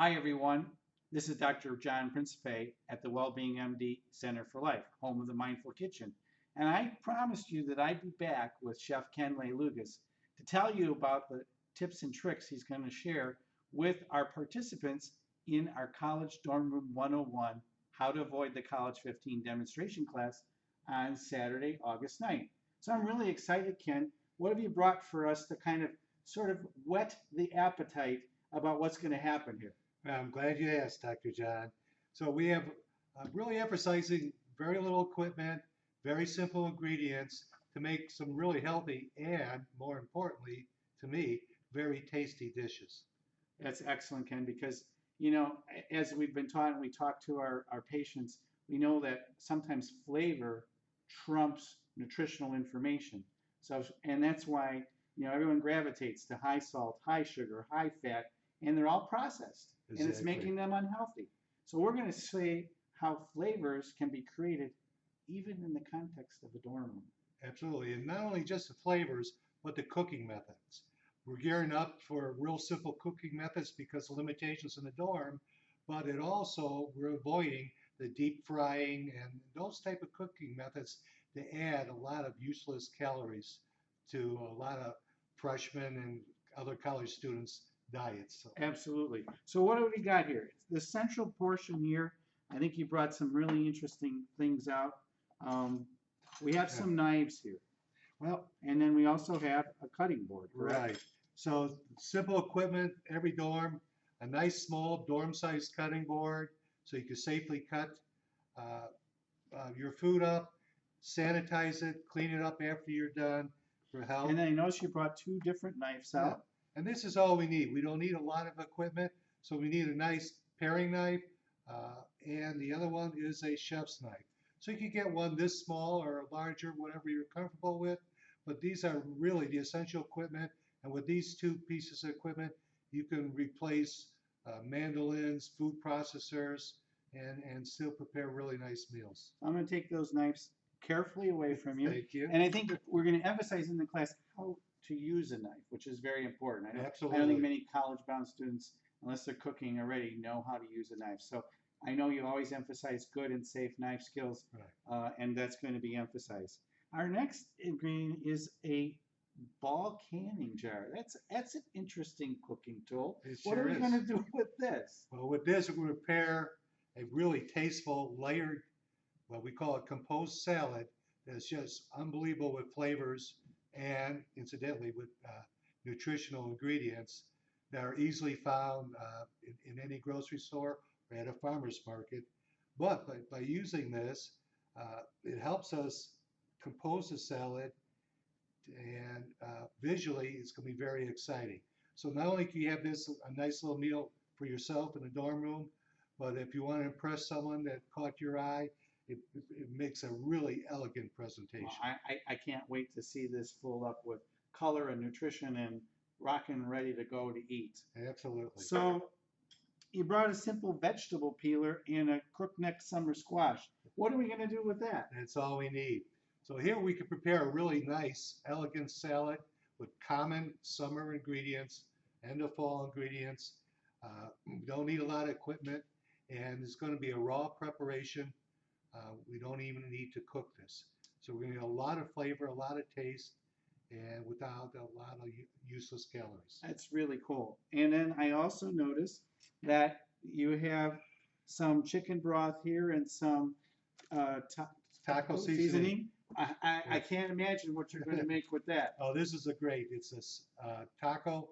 Hi, everyone. This is Dr. John Principe at the WellBeingMD Center for Life, home of the Mindful Kitchen. And I promised you that I'd be back with Chef Kenley Lugas to tell you about the tips and tricks he's going to share with our participants in our College Dorm Room 101 How to Avoid the College 15 demonstration class on Saturday, August 9th. So I'm really excited, Ken. What have you brought for us to kind of sort of whet the appetite about what's going to happen here? I'm glad you asked, Dr. John. So we have really emphasizing very little equipment, very simple ingredients to make some really healthy and, more importantly, to me, very tasty dishes. That's excellent, Ken, because, you know, as we've been taught and we talk to our patients, we know that sometimes flavor trumps nutritional information. So, and that's why, you know, everyone gravitates to high salt, high sugar, high fat, and they're all processed, and it's making them unhealthy. So we're going to say how flavors can be created even in the context of a dorm room. Absolutely. And not only just the flavors, but the cooking methods. We're gearing up for real simple cooking methods because of limitations in the dorm, but it also, we're avoiding the deep frying and those type of cooking methods to add a lot of useless calories to a lot of freshmen and other college students' diets. So. Absolutely. So what do we got here? The central portion here, I think you brought some really interesting things out. We have some knives here. Well, and then we also have a cutting board, correct? Right. So simple equipment, every dorm, a nice small dorm-sized cutting board so you can safely cut your food up, sanitize it, clean it up after you're done for health. And then I noticed you brought two different knives out. Yeah. And this is all we need. We don't need a lot of equipment, so we need a nice paring knife, and the other one is a chef's knife. So you can get one this small or larger, whatever you're comfortable with, but these are really the essential equipment, and with these two pieces of equipment, you can replace mandolins, food processors, and still prepare really nice meals. I'm going to take those knives carefully away from you. Thank you. And I think we're going to emphasize in the class how to use a knife, which is very important. Absolutely. I don't think many college-bound students, unless they're cooking already, know how to use a knife. So I know you always emphasize good and safe knife skills, right. And that's going to be emphasized. Our next ingredient is a ball canning jar. That's an interesting cooking tool. What are we going to do with this? Well, with this, we're going to prepare a really tasteful layered, what we call a composed salad that's just unbelievable with flavors and incidentally with nutritional ingredients that are easily found in any grocery store or at a farmer's market. But by using this, it helps us compose the salad, and visually it's going to be very exciting. So not only can you have this a nice little meal for yourself in the dorm room, but if you want to impress someone that caught your eye, it makes a really elegant presentation. Well, I can't wait to see this full up with color and nutrition and rocking ready to go to eat. Absolutely. So you brought a simple vegetable peeler and a crookneck summer squash. What are we going to do with that? That's all we need. So here we can prepare a really nice, elegant salad with common summer ingredients and the fall ingredients. We don't need a lot of equipment, and it's going to be a raw preparation. We don't even need to cook this. So we're going to get a lot of flavor, a lot of taste, and without a lot of useless calories. That's really cool. And then I also noticed that you have some chicken broth here and some taco seasoning. I can't imagine what you're going to make with that. Oh, this is it's a taco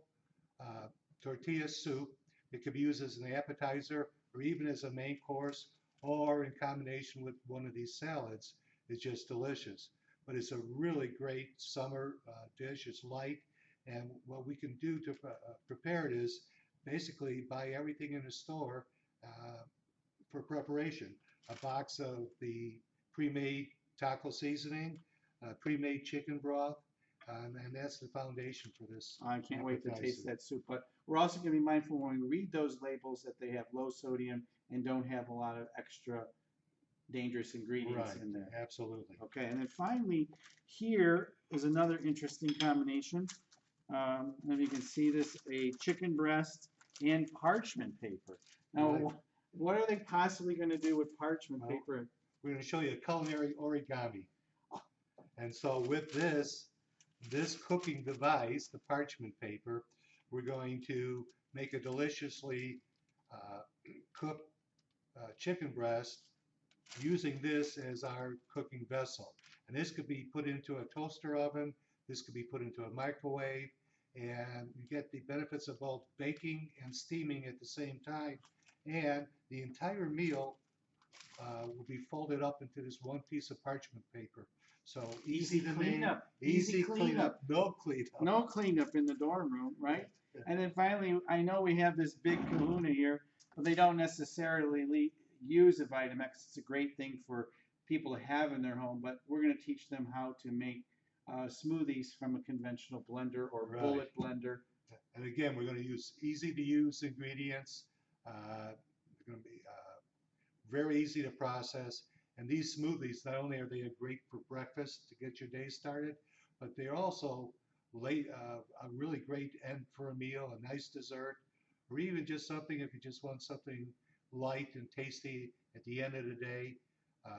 tortilla soup. It could be used as an appetizer or even as a main course, or in combination with one of these salads. It's just delicious. But it's a really great summer dish. It's light, and what we can do to prepare it is basically buy everything in the store for preparation. A box of the pre-made taco seasoning, pre-made chicken broth, and that's the foundation for this. I can't wait to taste that soup. But we're also going to be mindful when we read those labels that they have low sodium and don't have a lot of extra dangerous ingredients in there. Absolutely. Okay, and then finally, here is another interesting combination. And you can see this, a chicken breast and parchment paper. Now, Right. what are they possibly going to do with parchment Well, paper? We're going to show you a culinary origami. And so with this cooking device, the parchment paper, we're going to make a deliciously cooked chicken breast using this as our cooking vessel. And this could be put into a toaster oven, this could be put into a microwave, and you get the benefits of both baking and steaming at the same time. And the entire meal will be folded up into this one piece of parchment paper. So easy to cleanup. make, easy cleanup, no cleanup. No cleanup in the dorm room, right? And then finally, I know we have this big kahuna here, but they don't necessarily use a Vitamix. It's a great thing for people to have in their home, but we're going to teach them how to make smoothies from a conventional blender or Right. bullet blender. And again, we're going to use easy to use ingredients. They're going to be very easy to process. And these smoothies, not only are they great for breakfast to get your day started, but they're also a really great end for a meal, a nice dessert, or even just something if you just want something light and tasty at the end of the day.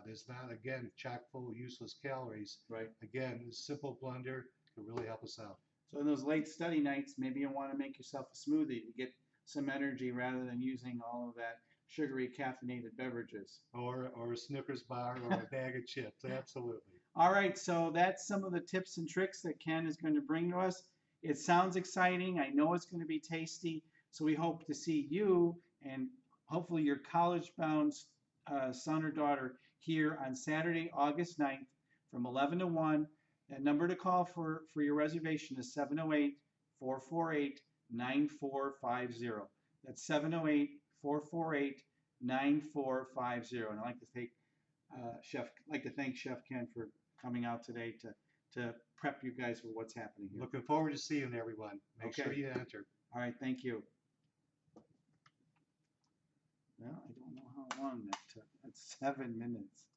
There's not, again, chock full of useless calories. Right. Again, this simple blender can really help us out. So in those late study nights, maybe you want to make yourself a smoothie to get some energy rather than using all of that sugary caffeinated beverages. Or a Snickers bar or a bag of chips, absolutely. All right, so that's some of the tips and tricks that Ken is going to bring to us. It sounds exciting. I know it's going to be tasty. So we hope to see you and hopefully your college-bound son or daughter here on Saturday, August 9th from 11 to 1. That number to call for your reservation is 708-448-9450. That's 708-448-9450. And I'd like to thank Chef Ken for coming out today to prep you guys for what's happening here. Looking forward to seeing everyone. Make sure you enter. All right, thank you. Well, I don't know how long that took. That's 7 minutes.